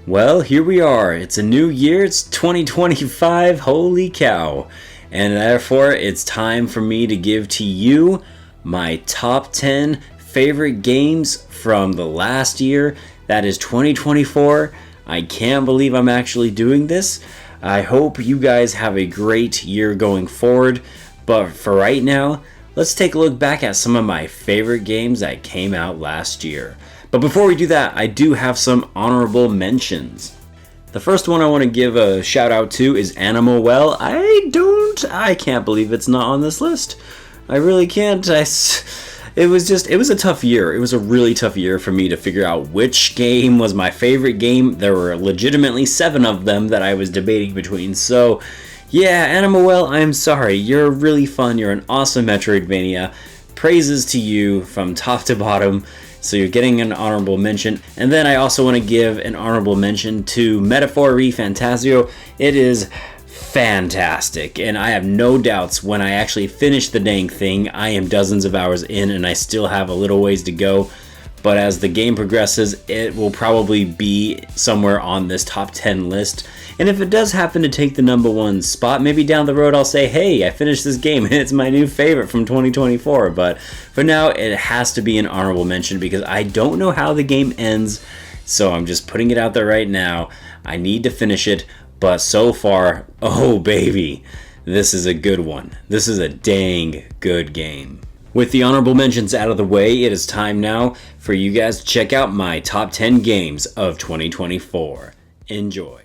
Well, here we are. It's a new year. It's 2025. Holy cow. And therefore, it's time for me to give to you my top 10 favorite games from the last year. That is 2024. I can't believe I'm actually doing this. I hope you guys have a great year going forward. But for right now, let's take a look back at some of my favorite games that came out last year. But before we do that, I do have some honorable mentions. The first one I want to give a shout out to is Animal Well. I can't believe it's not on this list. I really can't. It was a tough year. It was a really tough year for me to figure out which game was my favorite game. There were legitimately 7 of them that I was debating between. So, yeah, Animal Well, I'm sorry. You're really fun. You're an awesome Metroidvania. Praises to you from top to bottom. So you're getting an honorable mention. And then I also want to give an honorable mention to Metaphor ReFantazio. It is fantastic, and I have no doubts when I actually finish the dang thing. I am dozens of hours in and I still have a little ways to go. But as the game progresses, it will probably be somewhere on this top 10 list. And if it does happen to take the number 1 spot, maybe down the road I'll say, hey, I finished this game and it's my new favorite from 2024. But for now, it has to be an honorable mention because I don't know how the game ends. So I'm just putting it out there right now. I need to finish it. But so far, oh baby, this is a good one. This is a dang good game. With the honorable mentions out of the way, it is time now for you guys to check out my top 10 games of 2024. Enjoy.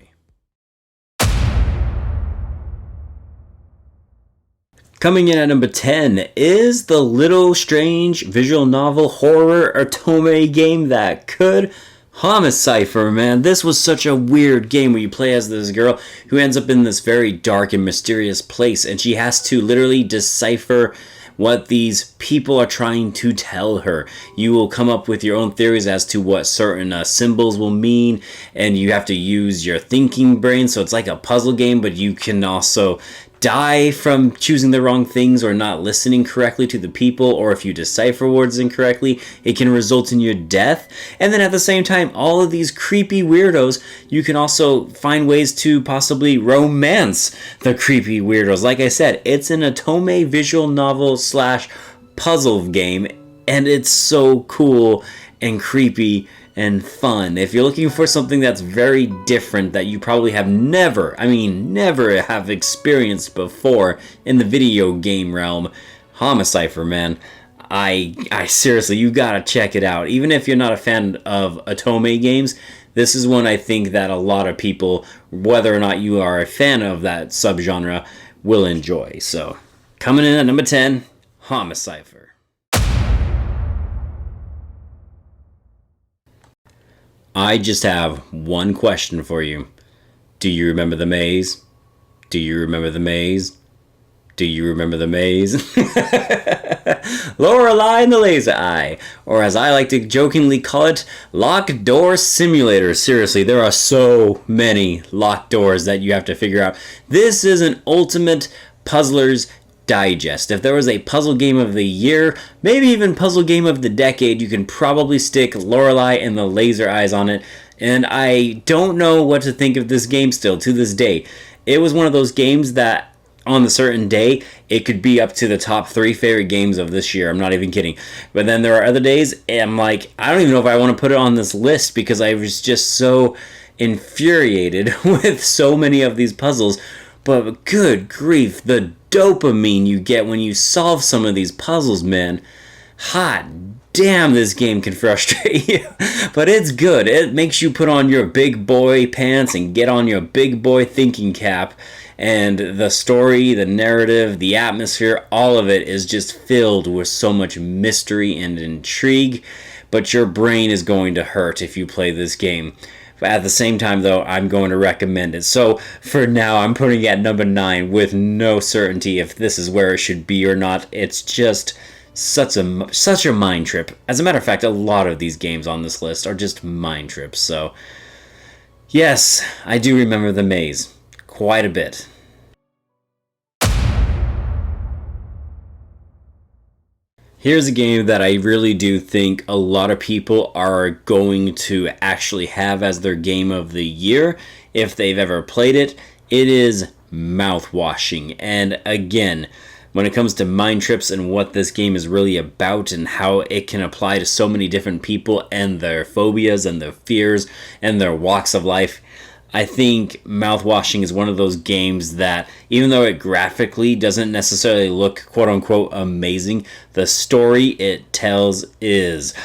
Coming in at number 10 is the little strange visual novel horror otome game that could. Homicipher, man. This was such a weird game where you play as this girl who ends up in this very dark and mysterious place, and she has to literally decipher what these people are trying to tell her. You will come up with your own theories as to what certain symbols will mean, and you have to use your thinking brain. So it's like a puzzle game, but you can also die from choosing the wrong things or not listening correctly to the people, or if you decipher words incorrectly, it can result in your death. And then at the same time, all of these creepy weirdos, you can also find ways to possibly romance the creepy weirdos. Like I said, it's an otome visual novel / puzzle game, and it's so cool and creepy and fun. If you're looking for something that's very different that you probably have never have experienced before in the video game realm, Homicipher, man, I seriously, you gotta check it out. Even if you're not a fan of otome games, this is one I think that a lot of people, whether or not you are a fan of that subgenre, will enjoy. So, coming in at number 10, Homicipher. I just have one question for you. Do you remember the maze? Do you remember the maze? Do you remember the maze? Lorelei and the Laser Eye, or as I like to jokingly call it, Locked Door Simulator. Seriously, there are so many locked doors that you have to figure out. This is an ultimate Puzzler's Digest. If there was a puzzle game of the year, maybe even puzzle game of the decade, you can probably stick Lorelei and the Laser Eyes on it. And I don't know what to think of this game still to this day. It was one of those games that on a certain day, it could be up to the top 3 favorite games of this year. I'm not even kidding. But then there are other days, and I'm like, I don't even know if I want to put it on this list because I was just so infuriated with so many of these puzzles. But good grief, the dopamine you get when you solve some of these puzzles, man. Hot damn, this game can frustrate you. But it's good. It makes you put on your big boy pants and get on your big boy thinking cap. And the story, the narrative, the atmosphere, all of it is just filled with so much mystery and intrigue. But your brain is going to hurt if you play this game. But at the same time, though, I'm going to recommend it. So for now, I'm putting it at number 9 with no certainty if this is where it should be or not. It's just such a mind trip. As a matter of fact, a lot of these games on this list are just mind trips. So yes, I do remember the maze quite a bit. Here's a game that I really do think a lot of people are going to actually have as their game of the year if they've ever played it. It is Mouthwashing. And again, when it comes to mind trips and what this game is really about and how it can apply to so many different people and their phobias and their fears and their walks of life, I think Mouthwashing is one of those games that, even though it graphically doesn't necessarily look quote-unquote amazing, the story it tells is.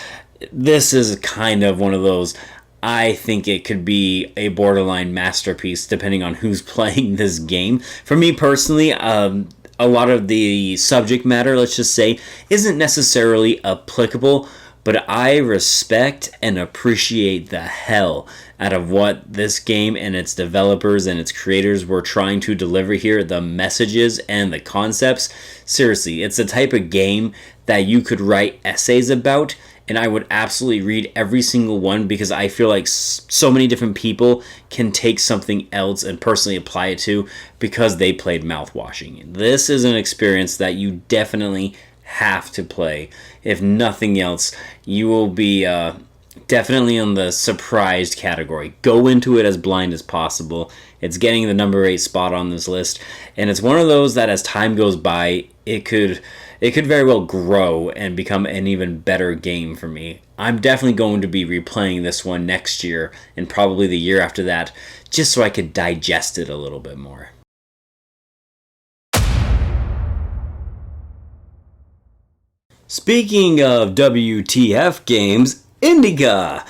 This is kind of one of those, I think it could be a borderline masterpiece depending on who's playing this game. For me personally, a lot of the subject matter, let's just say, isn't necessarily applicable, but I respect and appreciate the hell out of what this game and its developers and its creators were trying to deliver here, the messages and the concepts. Seriously, it's the type of game that you could write essays about, and I would absolutely read every single one because I feel like so many different people can take something else and personally apply it to because they played Mouthwashing. This is an experience that you definitely have to play. If nothing else, you will be definitely on the surprised category. Go into it as blind as possible. It's getting the number 8 spot on this list, and it's one of those that as time goes by, it could very well grow and become an even better game for me. I'm definitely going to be replaying this one next year and probably the year after that, just so I could digest it a little bit more. Speaking of WTF games, Indica!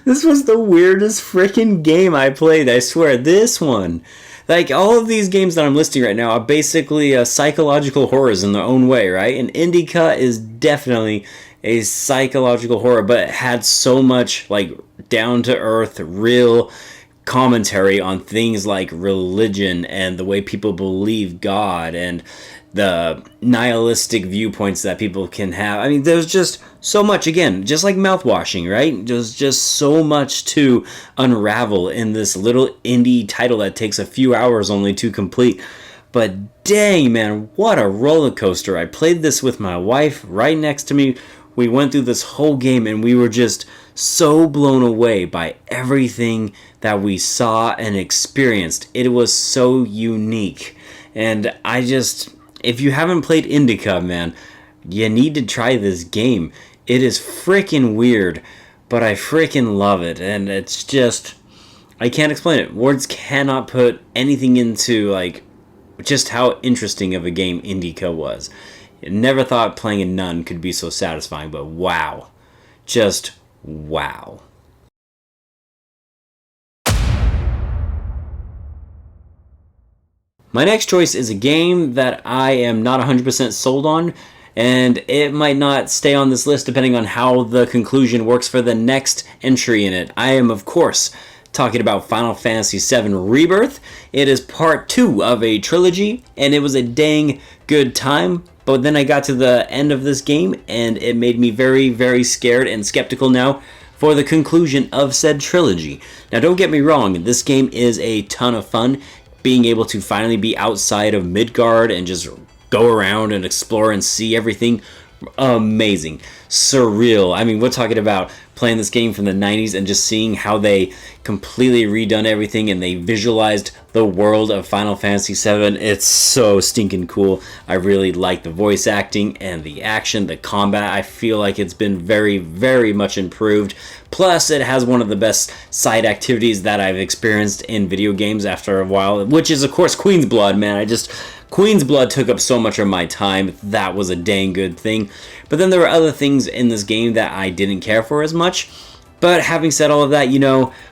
This was the weirdest freaking game I played, I swear. This one. Like, all of these games that I'm listing right now are basically psychological horrors in their own way, right? And Indica is definitely a psychological horror, but it had so much, like, down-to-earth, real commentary on things like religion and the way people believe God and the nihilistic viewpoints that people can have. I mean, there's just so much, again, just like Mouthwashing, right? There's just so much to unravel in this little indie title that takes a few hours only to complete. But dang, man, what a roller coaster. I played this with my wife right next to me. We went through this whole game and we were just so blown away by everything that we saw and experienced. It was so unique. And if you haven't played Indica, man, you need to try this game. It is freaking weird, but I freaking love it. And it's just, I can't explain it. Words cannot put anything into, like, just how interesting of a game Indica was. I never thought playing a nun could be so satisfying, but wow. Just wow. My next choice is a game that I am not 100% sold on, and it might not stay on this list depending on how the conclusion works for the next entry in it. I am, of course, talking about Final Fantasy VII Rebirth. It is part 2 of a trilogy, and it was a dang good time. But then I got to the end of this game, and it made me very, very scared and skeptical now for the conclusion of said trilogy. Now, don't get me wrong, this game is a ton of fun. Being able to finally be outside of Midgard and just go around and explore and see everything, amazing. Surreal. I mean, we're talking about playing this game from the 90s and just seeing how they completely redone everything and they visualized the world of Final Fantasy VII. It's so stinking cool. I really like the voice acting and the action, the combat. I feel like it's been very, very much improved. Plus, it has one of the best side activities that I've experienced in video games after a while, which is, of course, Queen's Blood, man. Queen's Blood took up so much of my time. That was a dang good thing. But then there were other things in this game that I didn't care for as much. But having said all of that,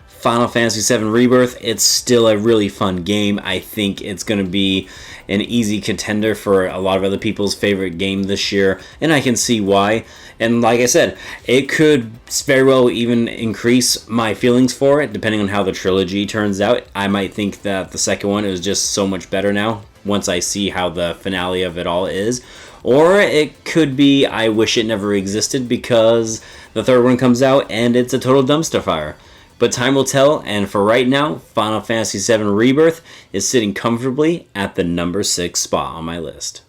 Final Fantasy VII Rebirth, it's still a really fun game. I think it's going to be an easy contender for a lot of other people's favorite game this year, and I can see why. And like I said, it could very well even increase my feelings for it, depending on how the trilogy turns out. I might think that the second one is just so much better now, once I see how the finale of it all is. Or it could be, I wish it never existed because the third one comes out and it's a total dumpster fire. But time will tell, and for right now, Final Fantasy VII Rebirth is sitting comfortably at the number 6 spot on my list.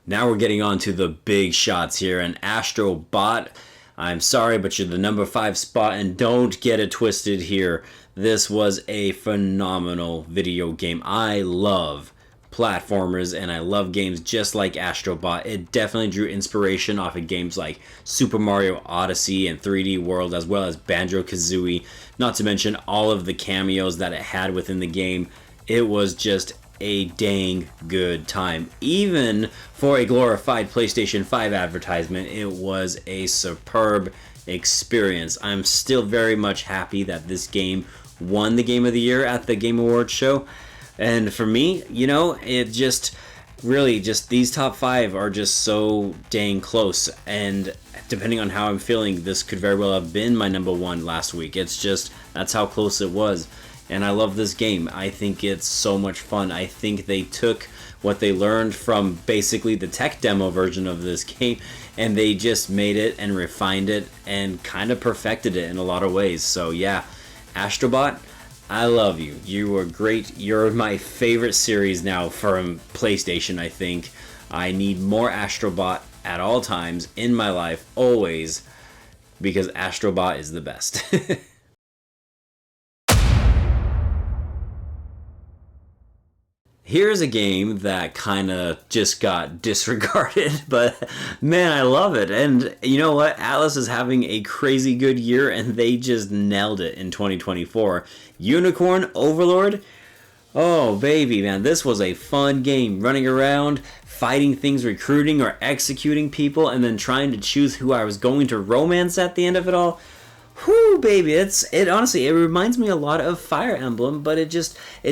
Now we're getting on to the big shots here, and Astro Bot, I'm sorry, but you're the number 5 spot, and don't get it twisted here. This was a phenomenal video game. I love platformers, and I love games just like Astro Bot. It definitely drew inspiration off of games like Super Mario Odyssey and 3D World, as well as Banjo-Kazooie, not to mention all of the cameos that it had within the game. It was just a dang good time. Even for a glorified PlayStation 5 advertisement, it was a superb experience. I'm still very much happy that this game won the Game of the Year at the Game Awards show. And for me, you know, it just really just these top 5 are just so dang close. And depending on how I'm feeling, this could very well have been my number 1 last week. It's just, that's how close it was. And I love this game. I think it's so much fun. I think they took what they learned from basically the tech demo version of this game, and they just made it and refined it and kind of perfected it in a lot of ways. So yeah, Astro Bot, I love you. You are great. You're my favorite series now from PlayStation, I think. I need more Astro Bot at all times in my life, always, because Astro Bot is the best. Here's a game that kind of just got disregarded, but man, I love it. And you know what? Atlas is having a crazy good year, and they just nailed it in 2024. Unicorn Overlord? Oh, baby, man. This was a fun game. Running around, fighting things, recruiting or executing people, and then trying to choose who I was going to romance at the end of it all. Whew, baby, it honestly, it reminds me a lot of Fire Emblem, but it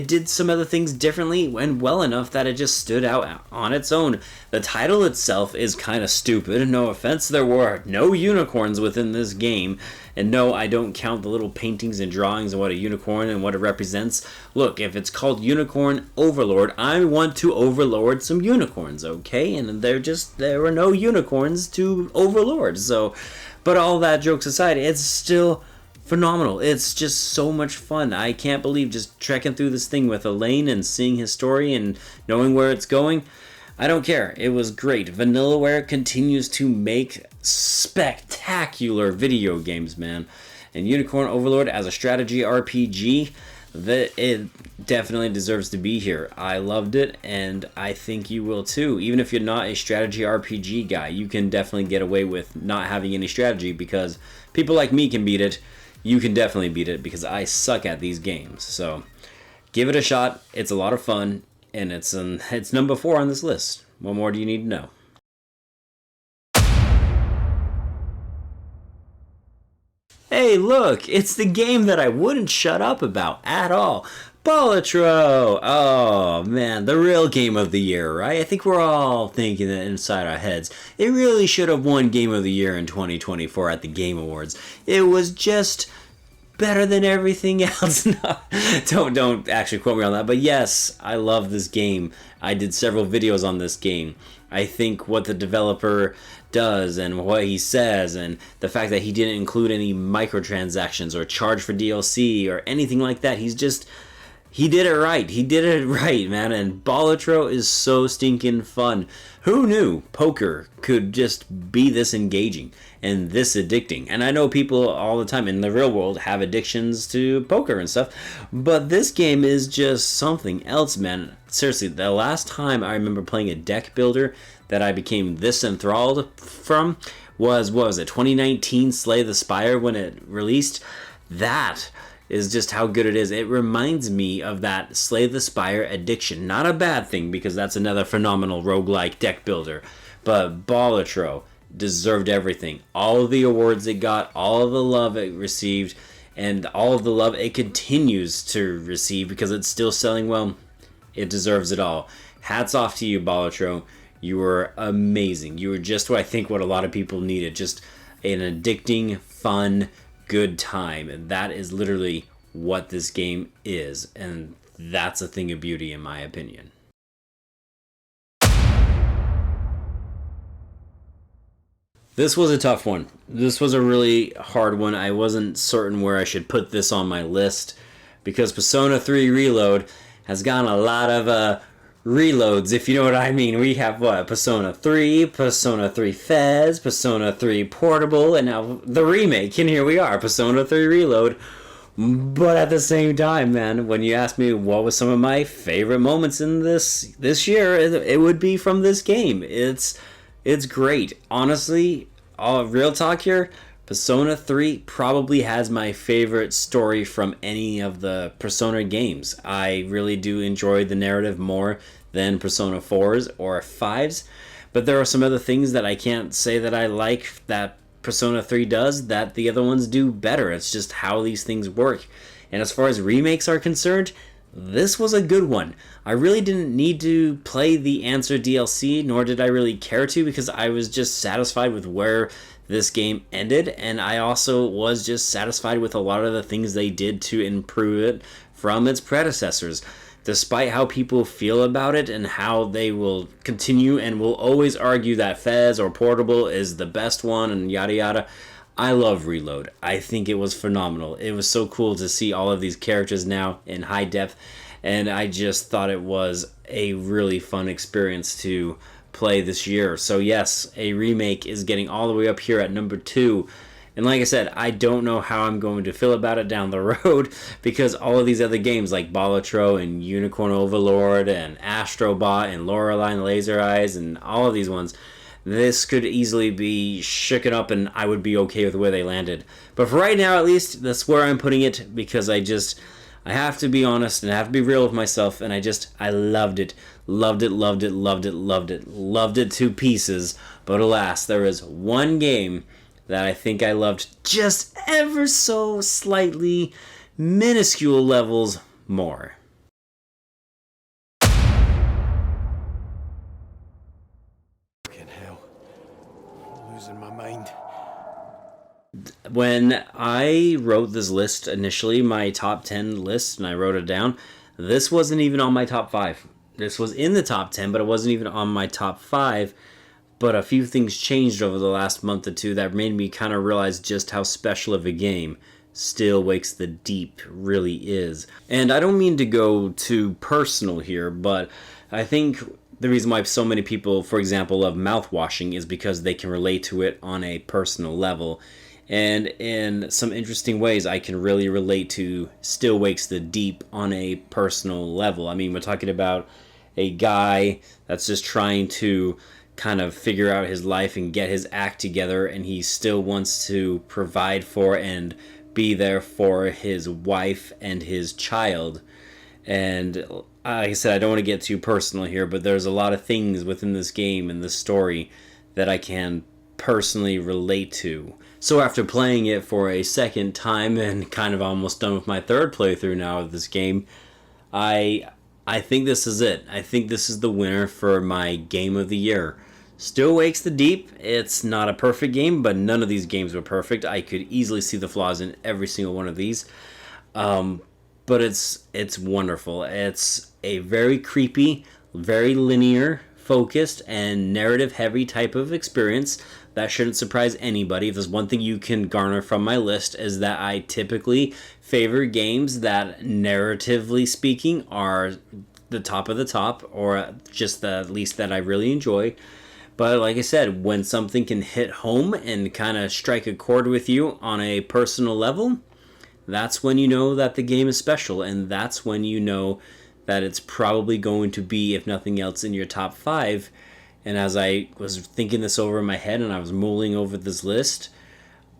did some other things differently and well enough that it just stood out on its own. The title itself is kind of stupid, no offense, there were no unicorns within this game, and no, I don't count the little paintings and drawings and what a unicorn and what it represents. Look, if it's called Unicorn Overlord, I want to overlord some unicorns, okay? And there were no unicorns to overlord, so... But all that jokes aside, it's still phenomenal. It's just so much fun. I can't believe just trekking through this thing with Elaine and seeing his story and knowing where it's going. I don't care. It was great. Vanillaware continues to make spectacular video games, man. And Unicorn Overlord as a strategy RPG, it definitely deserves to be here. I loved it, and I think you will too. Even if you're not a strategy RPG guy, you can definitely get away with not having any strategy, because people like me can beat it. You can definitely beat it, because I suck at these games. So give it a shot. It's a lot of fun, and it's number 4 on this list. What more do you need to know? Hey, look, it's the game that I wouldn't shut up about at all. Balatro! Oh, man, the real game of the year, right? I think we're all thinking that inside our heads. It really should have won Game of the Year in 2024 at the Game Awards. It was just better than everything else. No, don't actually quote me on that, but yes, I love this game. I did several videos on this game. I think what the developer does and what he says, and the fact that he didn't include any microtransactions or charge for DLC or anything like that, he did it right. He did it right, man. And Balatro is so stinking fun. Who knew poker could just be this engaging and this addicting? And I know people all the time in the real world have addictions to poker and stuff, but this game is just something else, man. Seriously, the last time I remember playing a deck builder that I became this enthralled from was, what was it, 2019 Slay the Spire when it released? That is just how good it is. It reminds me of that Slay the Spire addiction. Not a bad thing, because that's another phenomenal roguelike deck builder. But Balatro deserved everything. All of the awards it got, all of the love it received, and all of the love it continues to receive because it's still selling well. It deserves it all. Hats off to you, Balatro. You were amazing. You were just what I think what a lot of people needed. Just an addicting, fun, good time. And that is literally what this game is. And that's a thing of beauty, in my opinion. This was a tough one. This was a really hard one. I wasn't certain where I should put this on my list because Persona 3 Reload has gotten a lot of reloads, if you know what I mean. We have what? Persona 3, Persona 3 Fez, Persona 3 Portable, and now the remake. And here we are, Persona 3 Reload. But at the same time, man, when you ask me what was some of my favorite moments in this year, it would be from this game. It's great. Honestly, all real talk here, Persona 3 probably has my favorite story from any of the Persona games. I really do enjoy the narrative more than Persona 4's or 5's, but there are some other things that I can't say that I like that Persona 3 does that the other ones do better. It's just how these things work. And as far as remakes are concerned, this was a good one. I really didn't need to play the Answer DLC, nor did I really care to, because I was just satisfied with where this game ended, and I also was just satisfied with a lot of the things they did to improve it from its predecessors. Despite how people feel about it and how they will continue and will always argue that Fez or Portable is the best one and yada yada, I love Reload. I think it was phenomenal. It was so cool to see all of these characters now in high depth, and I just thought it was a really fun experience to play this year. So yes, a remake is getting all the way up here at number 2. And like I said, I don't know how I'm going to feel about it down the road because all of these other games like Balatro and Unicorn Overlord and Astrobot and Lorelei and Laser Eyes and all of these ones, this could easily be shooken up and I would be okay with where they landed. But for right now, at least, that's where I'm putting it because I have to be honest and I have to be real with myself, and I loved it. Loved it, loved it, loved it, loved it. Loved it to pieces. But alas, there is one game that I think I loved just ever so slightly minuscule levels more. Losing my mind. When I wrote this list initially, my top 10 list, and I wrote it down, this wasn't even on my top 5. This was in the top 10, but it wasn't even on my top 5. But a few things changed over the last month or two that made me kind of realize just how special of a game Still Wakes the Deep really is. And I don't mean to go too personal here, but I think the reason why so many people, for example, love mouthwashing is because they can relate to it on a personal level. And in some interesting ways, I can really relate to Still Wakes the Deep on a personal level. I mean, we're talking about a guy that's just trying to kind of figure out his life and get his act together, and he still wants to provide for and be there for his wife and his child. And like I said, I don't want to get too personal here, but there's a lot of things within this game and this story that I can personally relate to. So after playing it for a second time and kind of almost done with my third playthrough now of this game, I think this is it. I think this is the winner for my game of the year. Still Wakes the Deep. It's not a perfect game, but none of these games were perfect. I could easily see the flaws in every single one of these. But it's wonderful. It's a very creepy, very linear, focused, and narrative-heavy type of experience. That shouldn't surprise anybody. If there's one thing you can garner from my list is that I typically favor games that, narratively speaking, are the top of the top, or just the least that I really enjoy. But like I said, when something can hit home and kind of strike a chord with you on a personal level, that's when you know that the game is special, and that's when you know that it's probably going to be, if nothing else, in your top 5. And as I was thinking this over in my head and I was mulling over this list,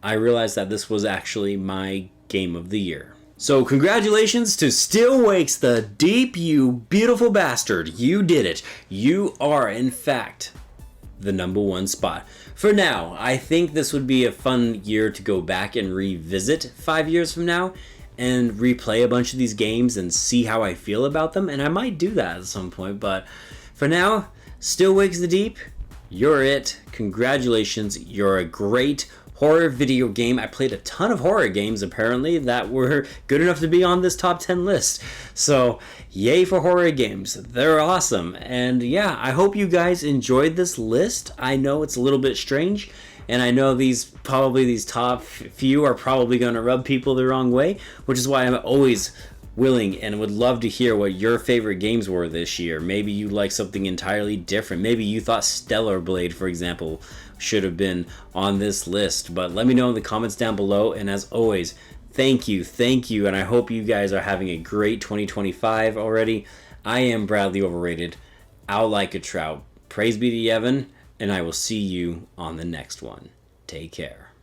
I realized that this was actually my game of the year. So congratulations to Still Wakes the Deep, you beautiful bastard. You did it. You are, in fact, the number 1 spot. For now, I think this would be a fun year to go back and revisit 5 years from now and replay a bunch of these games and see how I feel about them, and I might do that at some point. But for now, Still Wakes the Deep, you're it. Congratulations, you're a great horror video game. I played a ton of horror games, apparently, that were good enough to be on this top 10 list. So, yay for horror games. They're awesome. And yeah, I hope you guys enjoyed this list. I know it's a little bit strange, And I know these top few are probably going to rub people the wrong way, which is why I'm always willing and would love to hear what your favorite games were this year. Maybe you like something entirely different. Maybe you thought Stellar Blade, for example, should have been on this list. But let me know in the comments down below. And as always, thank you, and I hope you guys are having a great 2025 already. I am Bradley Overrated, out like a trout. Praise be to Yevon, and I will see you on the next one. Take care.